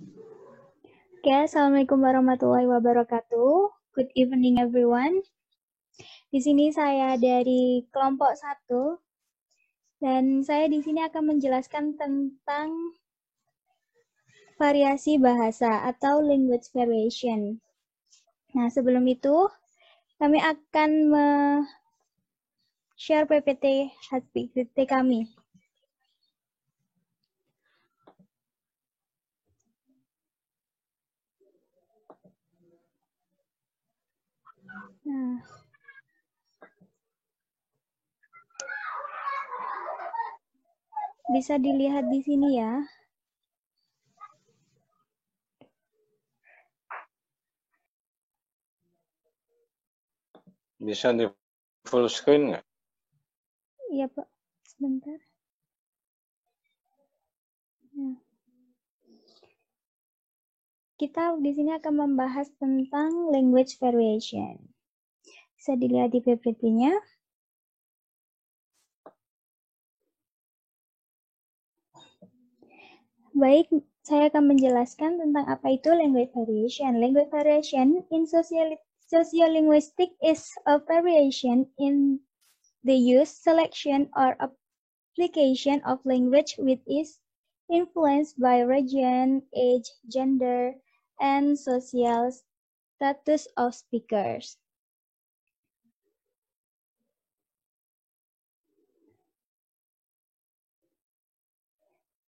Oke, Assalamualaikum warahmatullahi wabarakatuh. Good evening everyone. Di sini saya dari kelompok 1 dan saya di sini akan menjelaskan tentang variasi bahasa atau language variation. Nah, sebelum itu kami akan share PPT kami. Nah, bisa dilihat di sini ya. Bisa di full screen nggak? Iya, Pak. Sebentar. Nah. Kita di sini akan membahas tentang language variation. Bisa dilihat di PPT-nya. Baik, saya akan menjelaskan tentang apa itu language variation. Language variation in sociolinguistic is a variation in the use, selection, or application of language which is influenced by region, age, gender, and social status of speakers.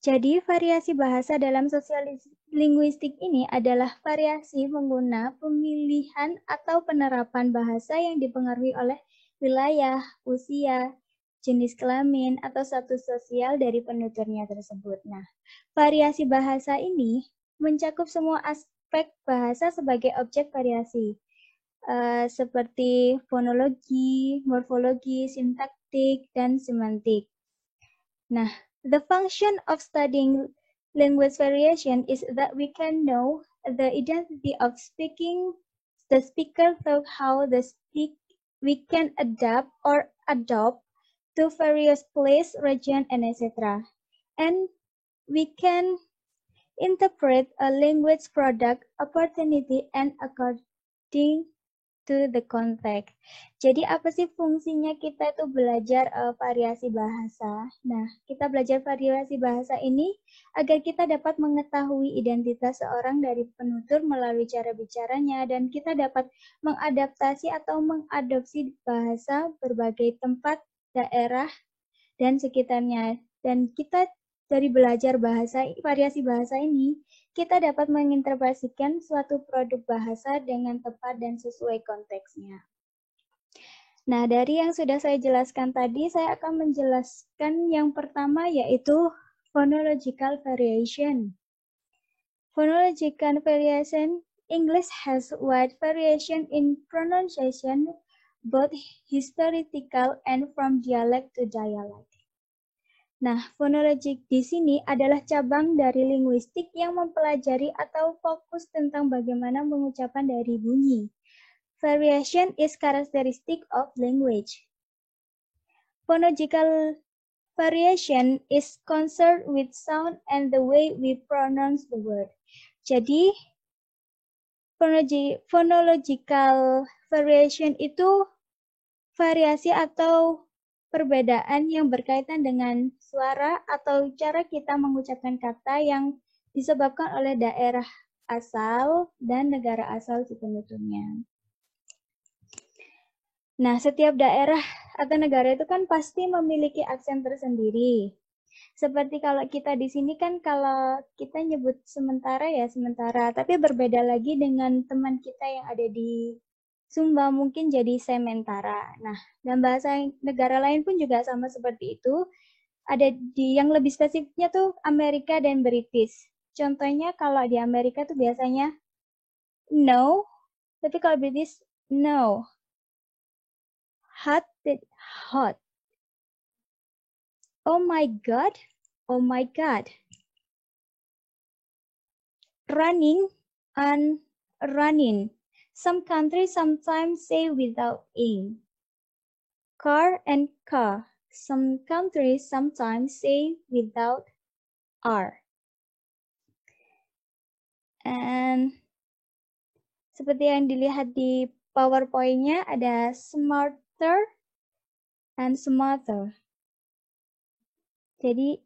Jadi, variasi bahasa dalam sosialistik ini adalah variasi pengguna, pemilihan, atau penerapan bahasa yang dipengaruhi oleh wilayah, usia, jenis kelamin, atau status sosial dari penuturnya tersebut. Nah, variasi bahasa ini mencakup semua aspek bahasa sebagai objek variasi, seperti fonologi, morfologi, sintaktik, dan semantik. Nah, the function of studying language variation is that we can know the identity of the speaker through how we can adapt or adopt to various place, region, and etc. And we can interpret a language product, opportunity, and according to the context. Jadi apa sih fungsinya kita itu belajar variasi bahasa? Nah, kita belajar variasi bahasa ini agar kita dapat mengetahui identitas seorang dari penutur melalui cara bicaranya dan kita dapat mengadaptasi atau mengadopsi bahasa berbagai tempat, daerah, dan sekitarnya. Dan kita dari belajar variasi bahasa ini, kita dapat menginterpretasikan suatu produk bahasa dengan tepat dan sesuai konteksnya. Nah, dari yang sudah saya jelaskan tadi, saya akan menjelaskan yang pertama yaitu phonological variation. Phonological variation, English has wide variation in pronunciation, both historical and from dialect to dialect. Nah, fonologi di sini adalah cabang dari linguistik yang mempelajari atau fokus tentang bagaimana pengucapan dari bunyi. Variation is characteristic of language. Phonological variation is concerned with sound and the way we pronounce the word. Jadi, phonological variation itu variasi atau perbedaan yang berkaitan dengan suara atau cara kita mengucapkan kata yang disebabkan oleh daerah asal dan negara asal si penuturnya. Nah, setiap daerah atau negara itu kan pasti memiliki aksen tersendiri. Seperti kalau kita di sini kan kalau kita nyebut sementara ya sementara, tapi berbeda lagi dengan teman kita yang ada di Sumba mungkin jadi sementara. Nah, dan bahasa negara lain pun juga sama seperti itu. Ada di yang lebih spesifiknya tuh Amerika dan British. Contohnya kalau di Amerika tuh biasanya no, tapi kalau British no. Hot, hot. Oh my god, oh my god. Running and running. Some countries sometimes say without ing. Car and car. Some countries sometimes say without R. Seperti yang dilihat di PowerPoint-nya ada smarter and smarter. Jadi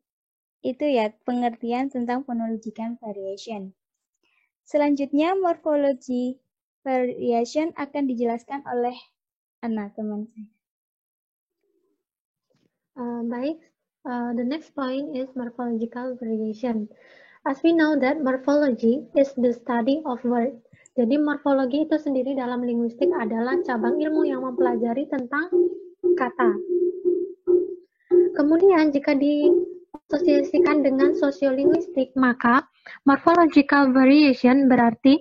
itu ya pengertian tentang phonological variation. Selanjutnya morphology variation akan dijelaskan oleh Anna, teman saya. Baik, the next point is morphological variation. As we know that morphology is the study of word. Jadi morfologi itu sendiri dalam linguistik adalah cabang ilmu yang mempelajari tentang kata. Kemudian jika diasosiasikan dengan sosiolinguistik, maka morphological variation berarti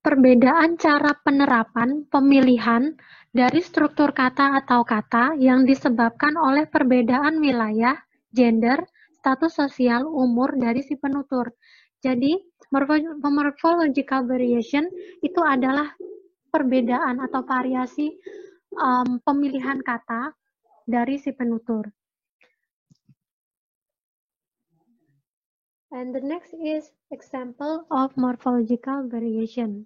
perbedaan cara penerapan pemilihan dari struktur kata atau kata yang disebabkan oleh perbedaan wilayah, gender, status sosial, umur dari si penutur. Jadi, morphological variation itu adalah perbedaan atau variasi pemilihan kata dari si penutur. And the next is example of morphological variation.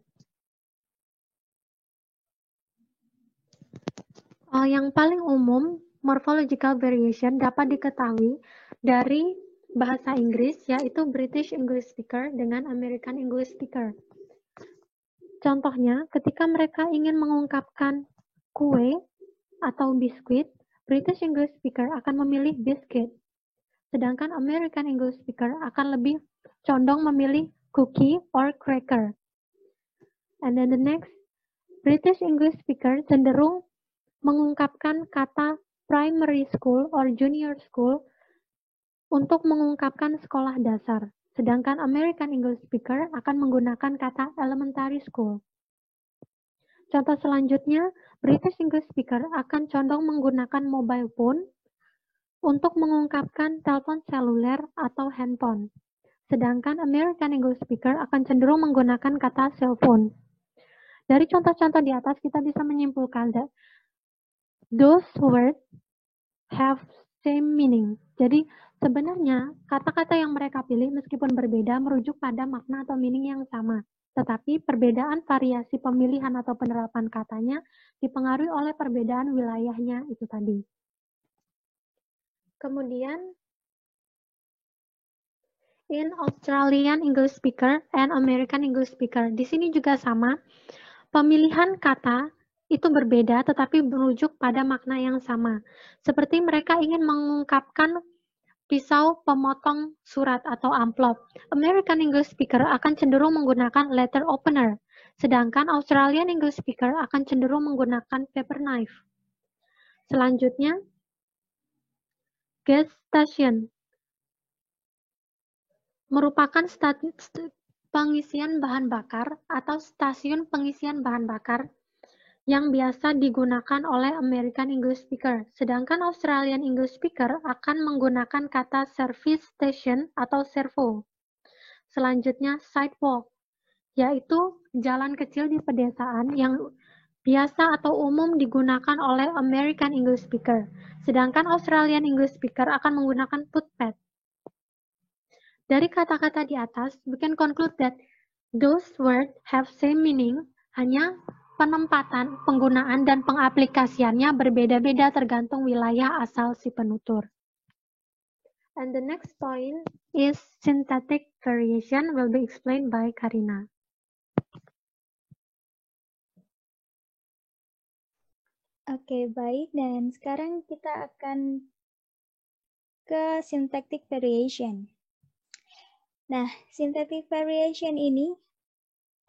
Yang paling umum, morphological variation dapat diketahui dari bahasa Inggris, yaitu British English Speaker dengan American English Speaker. Contohnya, ketika mereka ingin mengungkapkan kue atau biskuit, British English Speaker akan memilih biscuit. Sedangkan American English Speaker akan lebih condong memilih cookie or cracker. And then the next, British English Speaker cenderung mengungkapkan kata primary school or junior school untuk mengungkapkan sekolah dasar. Sedangkan American English Speaker akan menggunakan kata elementary school. Contoh selanjutnya, British English Speaker akan condong menggunakan mobile phone untuk mengungkapkan telepon seluler atau handphone. Sedangkan American English Speaker akan cenderung menggunakan kata cell phone. Dari contoh-contoh di atas, kita bisa menyimpulkan that those words have same meaning. Jadi, sebenarnya kata-kata yang mereka pilih meskipun berbeda merujuk pada makna atau meaning yang sama. Tetapi perbedaan variasi pemilihan atau penerapan katanya dipengaruhi oleh perbedaan wilayahnya itu tadi. Kemudian, in Australian English Speaker and American English Speaker, di sini juga sama. Pemilihan kata itu berbeda tetapi merujuk pada makna yang sama. Seperti mereka ingin mengungkapkan pisau pemotong surat atau amplop. American English Speaker akan cenderung menggunakan letter opener, sedangkan Australian English Speaker akan cenderung menggunakan paper knife. Selanjutnya, gas station merupakan pengisian bahan bakar atau stasiun pengisian bahan bakar yang biasa digunakan oleh American English Speaker. Sedangkan Australian English Speaker akan menggunakan kata service station atau servo. Selanjutnya, sidewalk, yaitu jalan kecil di pedesaan yang biasa atau umum digunakan oleh American English Speaker. Sedangkan Australian English Speaker akan menggunakan footpath. Dari kata-kata di atas, we can conclude that those words have same meaning, hanya penempatan, penggunaan, dan pengaplikasiannya berbeda-beda tergantung wilayah asal si penutur. And the next point is synthetic variation will be explained by Karina. Oke, baik. Dan sekarang kita akan ke syntactic variation. Nah, syntactic variation ini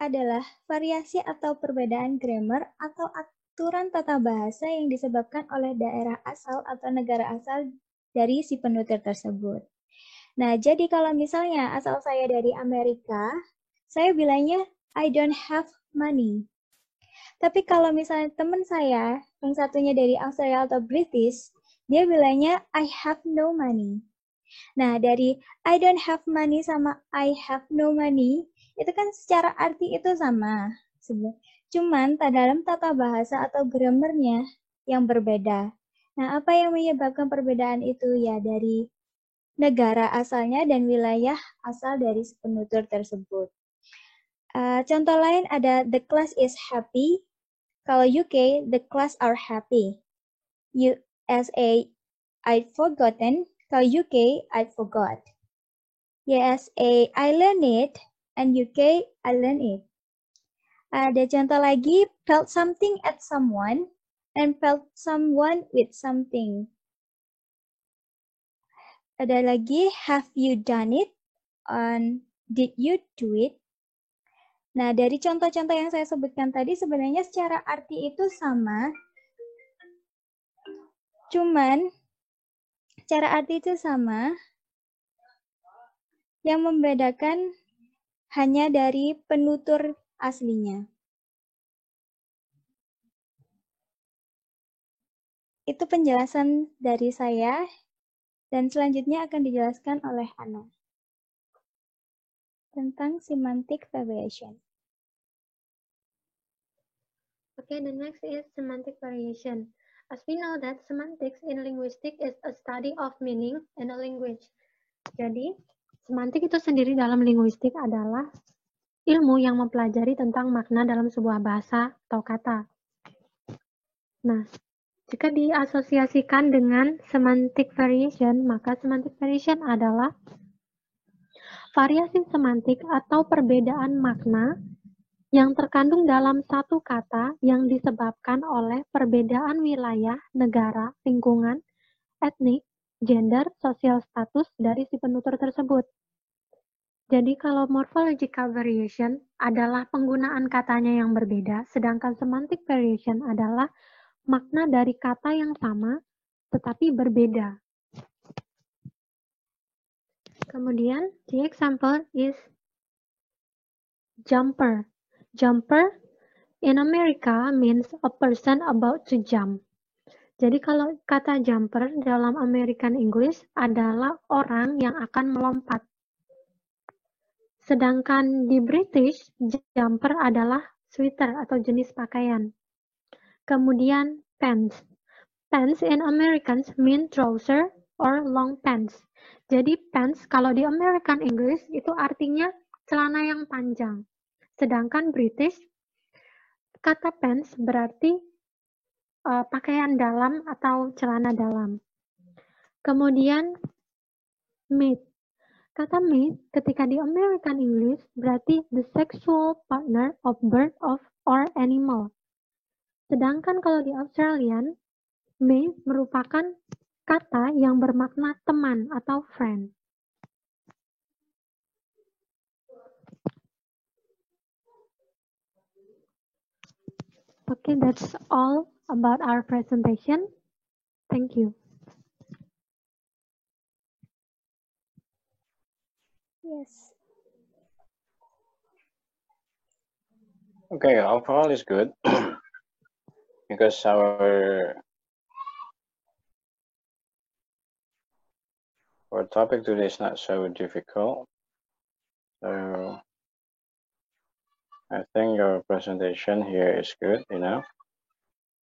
adalah variasi atau perbedaan grammar atau aturan tata bahasa yang disebabkan oleh daerah asal atau negara asal dari si penutur tersebut. Nah, jadi kalau misalnya asal saya dari Amerika, saya bilangnya I don't have money. Tapi kalau misalnya teman saya yang satunya dari Australia atau British, dia bilangnya I have no money. Nah, dari I don't have money sama I have no money, itu kan secara arti itu sama. Cuman dalam tata bahasa atau grammarnya yang berbeda. Nah, apa yang menyebabkan perbedaan itu? Ya, dari negara asalnya dan wilayah asal dari penutur tersebut. Contoh lain ada the class is happy. Kalau UK, the class are happy. USA, I'd forgotten. Kalau UK, I forgot. USA, I learned it. And UK, I learned it. Ada contoh lagi, felt something at someone. And felt someone with something. Ada lagi, have you done it? And did you do it? Nah, dari contoh-contoh yang saya sebutkan tadi, sebenarnya secara arti itu sama. Cuman, secara arti itu sama. Yang membedakan hanya dari penutur aslinya. Itu penjelasan dari saya, dan selanjutnya akan dijelaskan oleh Ana. Tentang semantic variation. Okay, the next is semantic variation. As we know that semantics in linguistics is a study of meaning in a language. Jadi, semantik itu sendiri dalam linguistik adalah ilmu yang mempelajari tentang makna dalam sebuah bahasa atau kata. Nah, jika diasosiasikan dengan semantic variation, maka semantic variation adalah variasi semantik atau perbedaan makna yang terkandung dalam satu kata yang disebabkan oleh perbedaan wilayah, negara, lingkungan, etnik, gender, sosial status dari si penutur tersebut. Jadi kalau morphological variation adalah penggunaan katanya yang berbeda, sedangkan semantic variation adalah makna dari kata yang sama tetapi berbeda. Kemudian, the example is jumper. Jumper in America means a person about to jump. Jadi kalau kata jumper dalam American English adalah orang yang akan melompat. Sedangkan di British, jumper adalah sweater atau jenis pakaian. Kemudian pants. Pants in Americans mean trouser or long pants. Jadi pants kalau di American English itu artinya celana yang panjang. Sedangkan British, kata pants berarti pakaian dalam atau celana dalam. Kemudian mate. Kata mate ketika di American English berarti the sexual partner of bird or animal. Sedangkan kalau di Australian, mate merupakan kata yang bermakna teman atau friend. Okay, that's all about our presentation. Thank you. Yes. Okay, overall is good because our topic today is not so difficult. So I think your presentation here is good enough.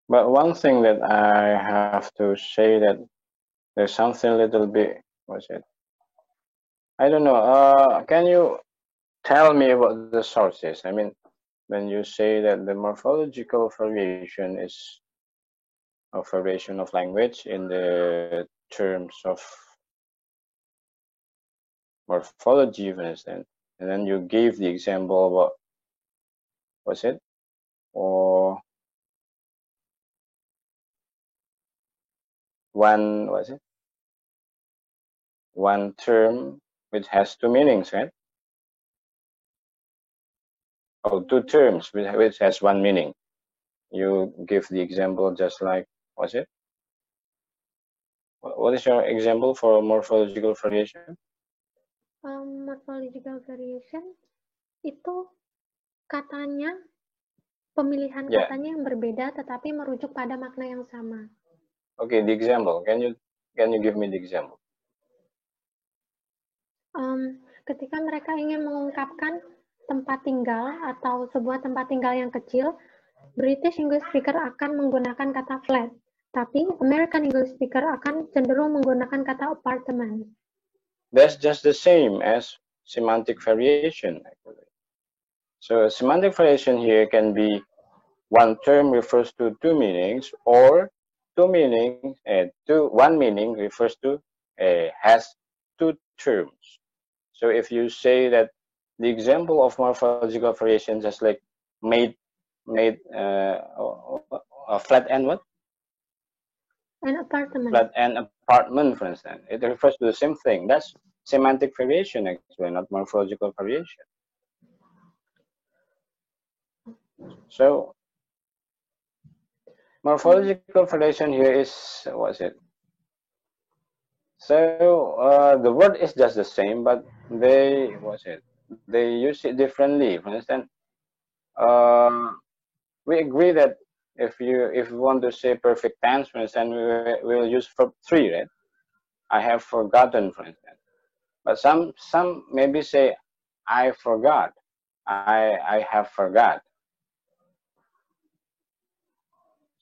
But one thing that I have to say that there's something a little bit, what's it? I don't know. Can you tell me about the sources? I mean, when you say that the morphological variation is a variation of language in the terms of morphology, for instance, and then you gave the example about, what's it? Or one, what's it? One term which has two meanings, right? Oh, two terms which has one meaning. You give the example just like, what's it? What is your example for morphological variation? Morphological variation itu katanya, pemilihan katanya yang berbeda tetapi merujuk pada makna yang sama. Okay, the example. Can you give me the example? Ketika mereka ingin mengungkapkan tempat tinggal atau sebuah tempat tinggal yang kecil, British English speaker akan menggunakan kata flat, tapi American English speaker akan cenderung menggunakan kata apartment. That's just the same as semantic variation, actually. So semantic variation here can be one term refers to two meanings, or one meaning refers to has two terms. So if you say that the example of morphological variation, just like made a flat and what? An apartment. Flat and apartment, for instance, it refers to the same thing. That's semantic variation, actually, not morphological variation. So morphological variation here is, what's it? So the word is just the same, but they use it differently. For instance, we agree that if you want to say perfect tense, for instance, we will use verb 3, right? I have forgotten, for instance. But some maybe say I forgot. I have forgot.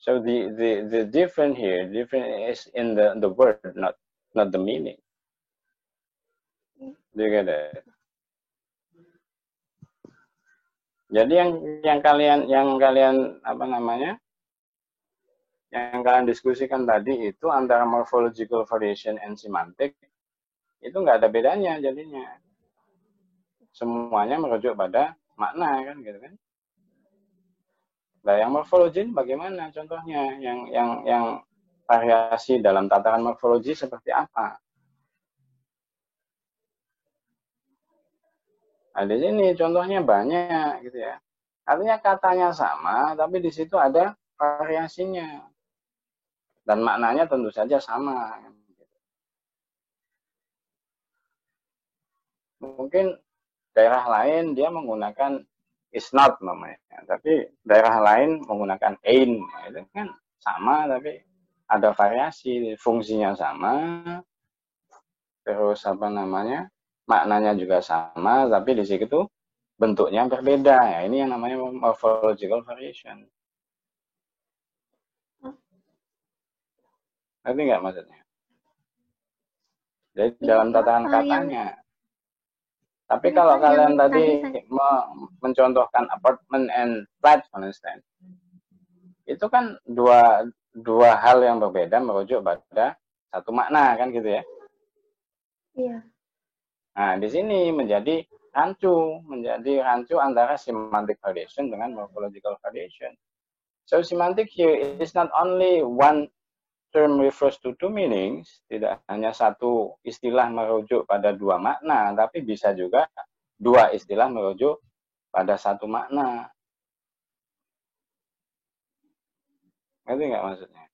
So the different here, is in the word, not the meaning. Do you get it? Jadi yang kalian apa namanya? Yang kalian diskusikan tadi itu antara morphological variation and semantic itu nggak ada bedanya jadinya. Semuanya merujuk pada makna kan gitu kan. Nah, yang morfologi bagaimana contohnya? Yang variasi dalam tataran morfologi seperti apa? Nah, di sini contohnya banyak gitu ya. Artinya katanya sama, tapi di situ ada variasinya. Dan maknanya tentu saja sama. Mungkin daerah lain dia menggunakan is not namanya, tapi daerah lain menggunakan ain't, itu kan sama tapi ada variasi, fungsinya sama, terus apa namanya, maknanya juga sama, tapi di situ bentuknya berbeda. Ya, ini yang namanya morphological variation. Ngerti nggak maksudnya? Jadi dalam tataran katanya. Tapi kalau kalian tadi mencontohkan apartment and flat, for instance, itu kan dua hal yang berbeda merujuk pada satu makna kan gitu ya? Iya. Nah di sini menjadi rancu antara semantic variation dengan morphological variation. So semantic here is not only one term refers to two meanings, tidak hanya satu istilah merujuk pada dua makna, tapi bisa juga dua istilah merujuk pada satu makna. Ngerti nggak maksudnya?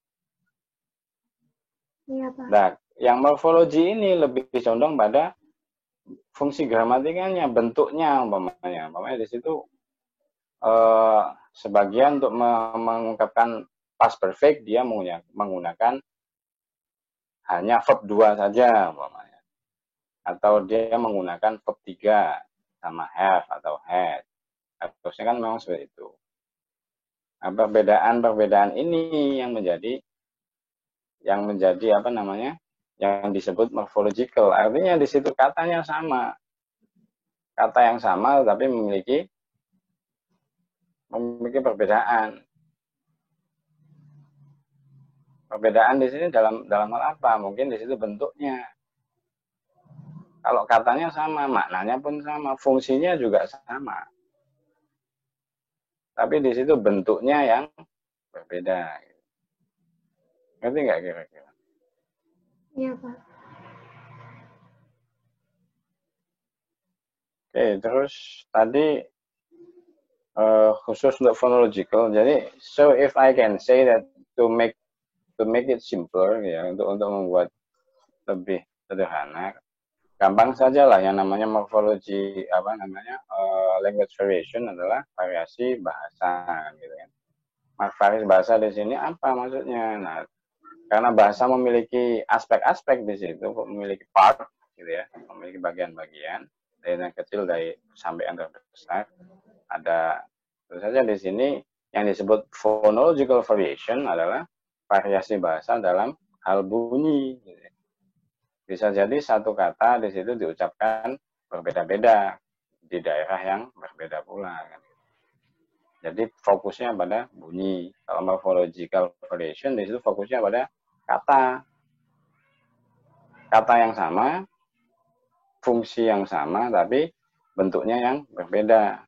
Iya, Pak. Nah, yang morfologi ini lebih condong pada fungsi gramatikanya, bentuknya, umpamanya di situ sebagian untuk mengungkapkan past perfect dia menggunakan hanya verb 2 saja umpamanya. Atau dia menggunakan verb 3 sama have atau had. Harusnya kan memang seperti itu. Nah, perbedaan ini yang menjadi apa namanya? Yang disebut morphological. Artinya di situ katanya sama. Kata yang sama tapi memiliki perbedaan. Perbedaan di sini dalam hal apa? Mungkin di situ bentuknya. Kalau katanya sama, maknanya pun sama, fungsinya juga sama. Tapi di situ bentuknya yang berbeda. Ngerti nggak kira-kira? Iya, Pak. Oke, terus tadi khusus untuk phonological. Jadi, so if I can say that to make it simpler, ya, untuk membuat lebih sederhana, gampang saja lah yang namanya morfologi language variation adalah variasi bahasa, gitu kan. Variasi bahasa di sini apa maksudnya? Nah, karena bahasa memiliki aspek-aspek di situ, memiliki part, gitu ya, memiliki bagian-bagian dari yang kecil sampai yang terbesar. Ada tentu saja di sini yang disebut phonological variation adalah variasi bahasa dalam hal bunyi. Bisa jadi satu kata di situ diucapkan berbeda-beda di daerah yang berbeda pula. Kan. Jadi fokusnya pada bunyi. Kalau morphological variation di situ fokusnya pada kata. Kata yang sama, fungsi yang sama, tapi bentuknya yang berbeda.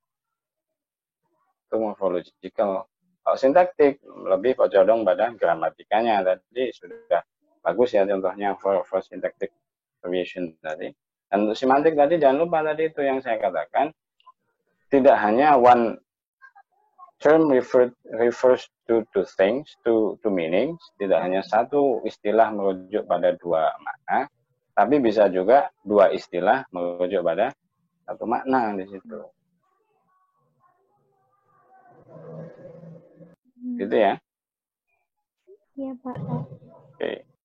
Itu morphological. Kalau sintaktik lebih condong pada gramatikanya. Tadi sudah bagus ya contohnya for syntactic variation tadi. Dan untuk semantik tadi jangan lupa tadi itu yang saya katakan, tidak hanya one term refers to things, to meanings, tidak hanya satu istilah merujuk pada dua makna, tapi bisa juga dua istilah merujuk pada satu makna di situ. Gitu ya? Iya, Pak.